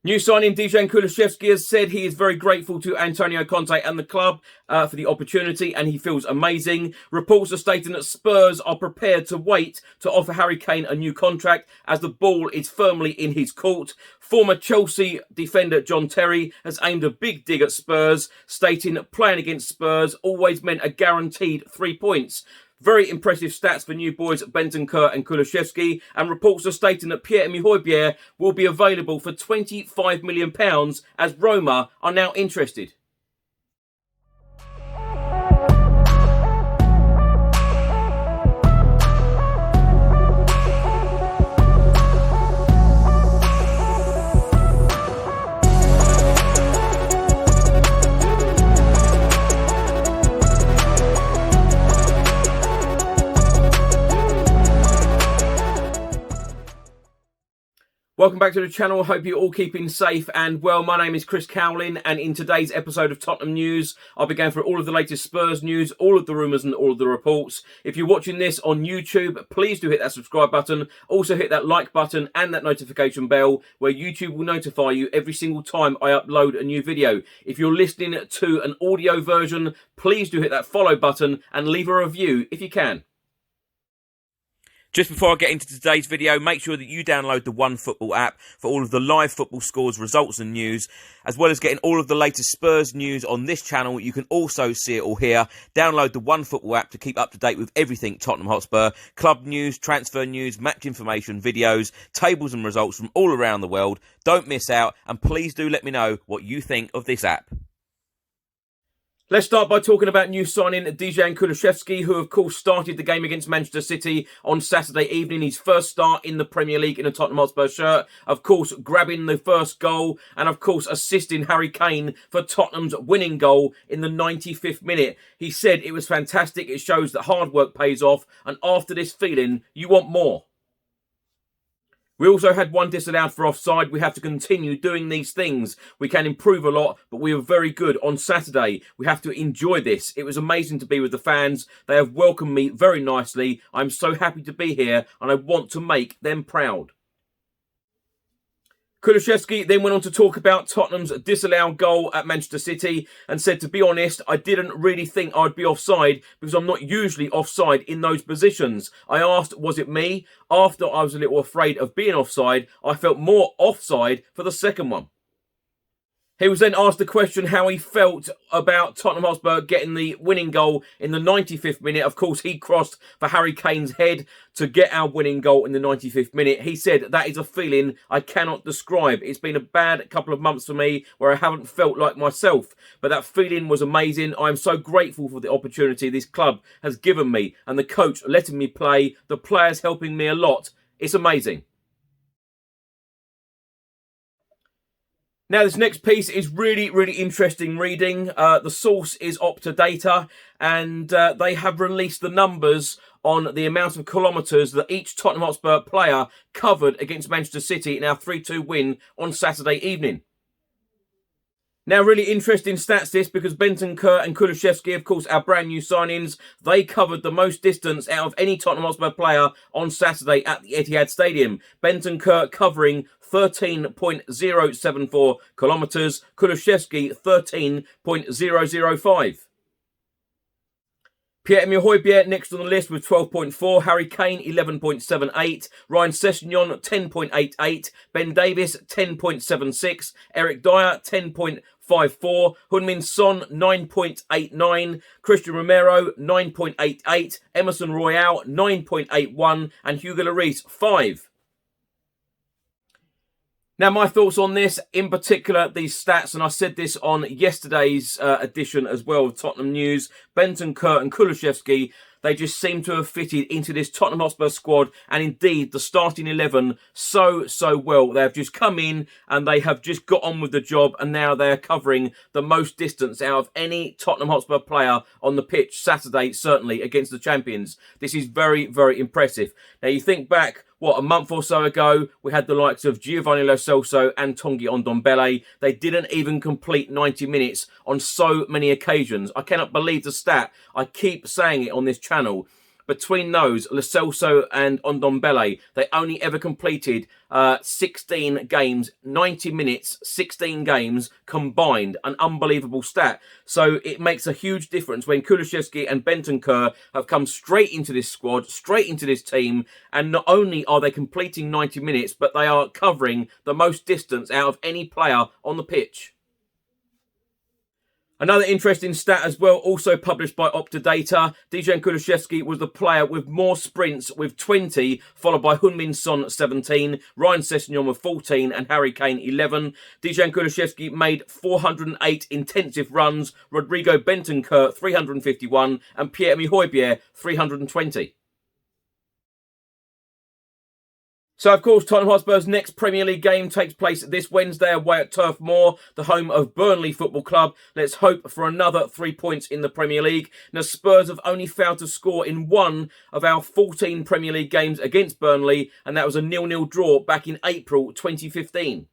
New signing Dejan Kulusevski has said he is very grateful to Antonio Conte and the club for the opportunity, and he feels amazing. Reports are stating that Spurs are prepared to wait to offer Harry Kane a new contract as the ball is firmly in his court. Former Chelsea defender John Terry has aimed a big dig at Spurs, stating that playing against Spurs always meant a guaranteed 3 points. Very impressive stats for new boys Bentancur and Kulusevski, and reports are stating that Pierre-Emile Højbjerg will be available for £25 million as Roma are now interested. Welcome back to the channel. Hope you're all keeping safe and well. My name is Chris Cowlin, and in today's episode of Tottenham News, I'll be going through all of the latest Spurs news, all of the rumours and all of the reports. If you're watching this on YouTube, please do hit that subscribe button. Also hit that like button and that notification bell, where YouTube will notify you every single time I upload a new video. If you're listening to an audio version, please do hit that follow button and leave a review if you can. Just before I get into today's video, make sure that you download the OneFootball app for all of the live football scores, results and news, as well as getting all of the latest Spurs news on this channel. You can also see it all here. Download the OneFootball app to keep up to date with everything Tottenham Hotspur, club news, transfer news, match information, videos, tables and results from all around the world. Don't miss out, and please do let me know what you think of this app. Let's start by talking about new signing Dejan Kulusevski, who of course started the game against Manchester City on Saturday evening. His first start in the Premier League in a Tottenham Hotspur shirt. Of course, grabbing the first goal and of course assisting Harry Kane for Tottenham's winning goal in the 95th minute. He said it was fantastic. It shows that hard work pays off, and after this feeling, you want more. We also had one disallowed for offside. We have to continue doing these things. We can improve a lot, but we were very good on Saturday. We have to enjoy this. It was amazing to be with the fans. They have welcomed me very nicely. I'm so happy to be here, and I want to make them proud. Kulusevski then went on to talk about Tottenham's disallowed goal at Manchester City and said, to be honest, I didn't really think I'd be offside because I'm not usually offside in those positions. I asked, was it me? After I was a little afraid of being offside, I felt more offside for the second one. He was then asked the question how he felt about Tottenham Hotspur getting the winning goal in the 95th minute. Of course, he crossed for Harry Kane's head to get our winning goal in the 95th minute. He said, that is a feeling I cannot describe. It's been a bad couple of months for me where I haven't felt like myself. But that feeling was amazing. I'm so grateful for the opportunity this club has given me, and the coach letting me play, the players helping me a lot. It's amazing. Now, this next piece is really interesting reading. The source is Opta Data, and they have released the numbers on the amount of kilometres that each Tottenham Hotspur player covered against Manchester City in our 3-2 win on Saturday evening. Now, really interesting stats this, because Bentancur and Kulusevski, of course, our brand new signings, they covered the most distance out of any Tottenham Hotspur player on Saturday at the Etihad Stadium. Bentancur covering 13.074 kilometres, Kulusevski 13.005. Pierre-Emile Højbjerg next on the list with 12.4, Harry Kane 11.78, Ryan Sessegnon 10.88, Ben Davies 10.76, Eric Dyer 10.54, Heung-min Son 9.89, Christian Romero 9.88, Emerson Royale 9.81, and Hugo Lloris 5. Now, my thoughts on this, in particular, these stats, and I said this on yesterday's edition as well of Tottenham News, Bentancur and Kulusevski, they just seem to have fitted into this Tottenham Hotspur squad, and indeed the starting 11 so well. They have just come in and they have just got on with the job, and now they are covering the most distance out of any Tottenham Hotspur player on the pitch Saturday, certainly against the champions. This is very impressive. Now, you think back, what, a month or so ago, we had the likes of Giovanni Lo Celso and Tanguy Ndombele. They didn't even complete 90 minutes on so many occasions. I cannot believe the stat. I keep saying it on this channel. Between those, Lo Celso and Ndombele, they only ever completed 16 games, 90 minutes, 16 games combined. An unbelievable stat. So it makes a huge difference when Kulusevski and Bentancur have come straight into this squad, straight into this team, and not only are they completing 90 minutes, but they are covering the most distance out of any player on the pitch. Another interesting stat as well, also published by Optadata, Dejan Kulusevski was the player with more sprints with 20, followed by Heung-min Son 17, Ryan Sessegnon with 14 and Harry Kane 11. Dejan Kulusevski made 408 intensive runs, Rodrigo Bentancur 351 and Pierre-Emile Højbjerg 320. So, of course, Tottenham Hotspur's next Premier League game takes place this Wednesday away at Turf Moor, the home of Burnley Football Club. Let's hope for another 3 points in the Premier League. Now, Spurs have only failed to score in one of our 14 Premier League games against Burnley, and that was a 0-0 draw back in April 2015.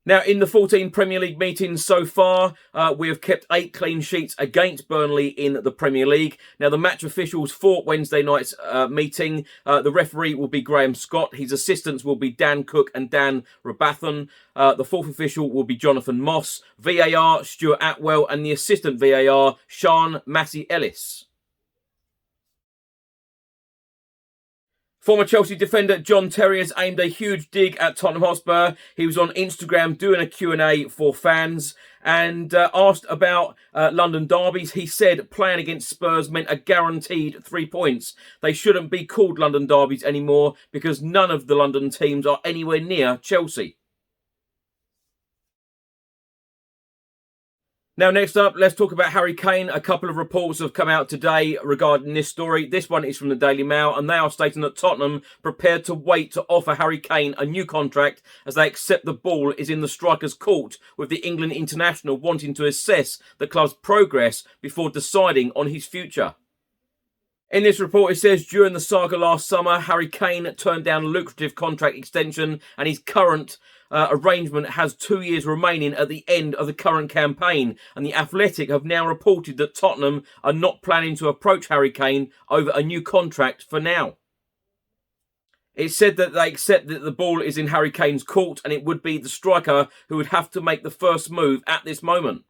Now, in the 14 Premier League meetings so far, we have kept 8 clean sheets against Burnley in the Premier League. Now, the match officials for Wednesday night's meeting, the referee will be Graham Scott. His assistants will be Dan Cook and Dan Rabathan. The fourth official will be Jonathan Moss. VAR, Stuart Atwell, and the assistant VAR, Sean Massey Ellis. Former Chelsea defender John Terry has aimed a huge dig at Tottenham Hotspur. He was on Instagram doing a Q&A for fans and asked about London derbies. He said playing against Spurs meant a guaranteed 3 points. They shouldn't be called London derbies anymore because none of the London teams are anywhere near Chelsea. Now, next up, let's talk about Harry Kane. A couple of reports have come out today regarding this story. This one is from the Daily Mail, and they are stating that Tottenham prepared to wait to offer Harry Kane a new contract as they accept the ball is in the striker's court, with the England international wanting to assess the club's progress before deciding on his future. In this report, it says, during the saga last summer, Harry Kane turned down a lucrative contract extension, and his current arrangement has 2 years remaining at the end of the current campaign. And the Athletic have now reported that Tottenham are not planning to approach Harry Kane over a new contract for now. It said that they accept that the ball is in Harry Kane's court, and it would be the striker who would have to make the first move at this moment.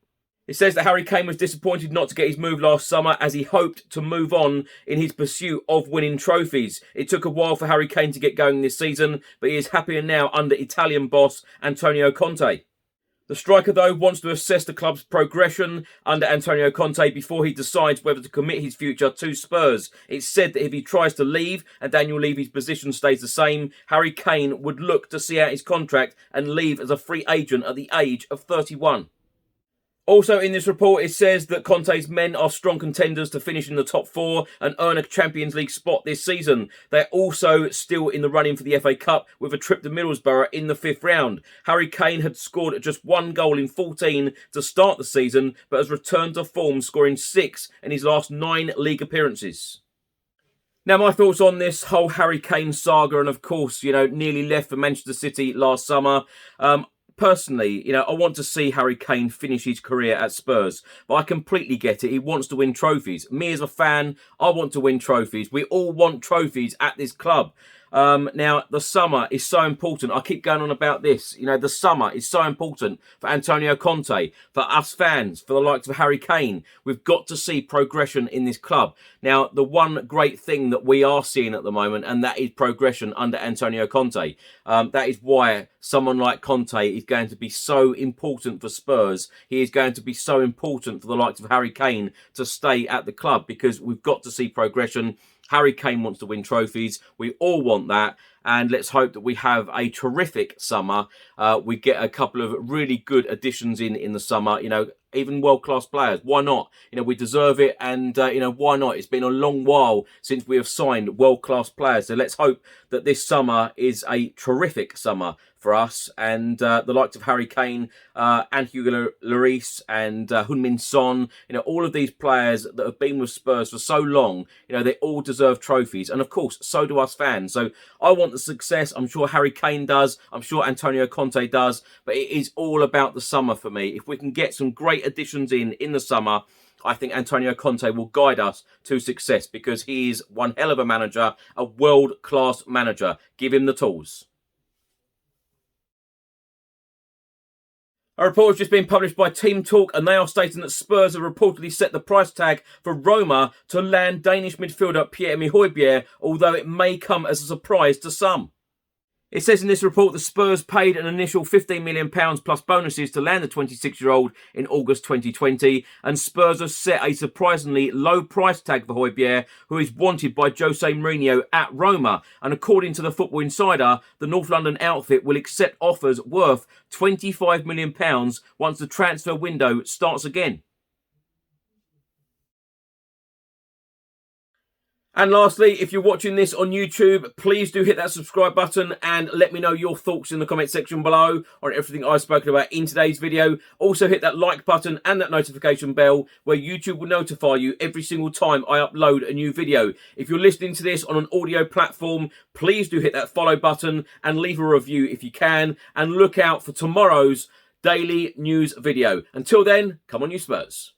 It says that Harry Kane was disappointed not to get his move last summer as he hoped to move on in his pursuit of winning trophies. It took a while for Harry Kane to get going this season, but he is happier now under Italian boss Antonio Conte. The striker, though, wants to assess the club's progression under Antonio Conte before he decides whether to commit his future to Spurs. It's said that if he tries to leave and Daniel Levy's position stays the same, Harry Kane would look to see out his contract and leave as a free agent at the age of 31. Also in this report, it says that Conte's men are strong contenders to finish in the top 4 and earn a Champions League spot this season. They're also still in the running for the FA Cup with a trip to Middlesbrough in the 5th round. Harry Kane had scored just 1 goal in 14 to start the season, but has returned to form, scoring 6 in his last 9 league appearances. Now, my thoughts on this whole Harry Kane saga, and of course, nearly left for Manchester City last summer. Personally, I want to see Harry Kane finish his career at Spurs, but I completely get it. He wants to win trophies. Me as a fan, I want to win trophies. We all want trophies at this club. Now, the summer is so important. I keep going on about this. The summer is so important for Antonio Conte, for us fans, for the likes of Harry Kane. We've got to see progression in this club. Now, the one great thing that we are seeing at the moment, and that is progression under Antonio Conte. That is why someone like Conte is going to be so important for Spurs. He is going to be so important for the likes of Harry Kane to stay at the club, because we've got to see progression. Harry Kane wants to win trophies. We all want that. And let's hope that we have a terrific summer. We get a couple of really good additions in the summer. Even world-class players. Why not? We deserve it. And, why not? It's been a long while since we have signed world-class players. So let's hope that this summer is a terrific summer for us. And the likes of Harry Kane and Hugo Lloris and Heung-min Son, all of these players that have been with Spurs for so long, they all deserve trophies. And of course, so do us fans. So I want the success. I'm sure Harry Kane does. I'm sure Antonio Conte does. But it is all about the summer for me. If we can get some great additions in the summer, I think Antonio Conte will guide us to success because he is one hell of a manager, a world-class manager. Give him the tools. A report has just been published by Team Talk, and they are stating that Spurs have reportedly set the price tag for Roma to land Danish midfielder Pierre-Emile Højbjerg, although it may come as a surprise to some. It says in this report that Spurs paid an initial £15 million plus bonuses to land the 26-year-old in August 2020, and Spurs have set a surprisingly low price tag for Højbjerg, who is wanted by Jose Mourinho at Roma. And according to the Football Insider, the North London outfit will accept offers worth £25 million once the transfer window starts again. And lastly, if you're watching this on YouTube, please do hit that subscribe button and let me know your thoughts in the comment section below on everything I've spoken about in today's video. Also hit that like button and that notification bell where YouTube will notify you every single time I upload a new video. If you're listening to this on an audio platform, please do hit that follow button and leave a review if you can. And look out for tomorrow's daily news video. Until then, come on you Spurs.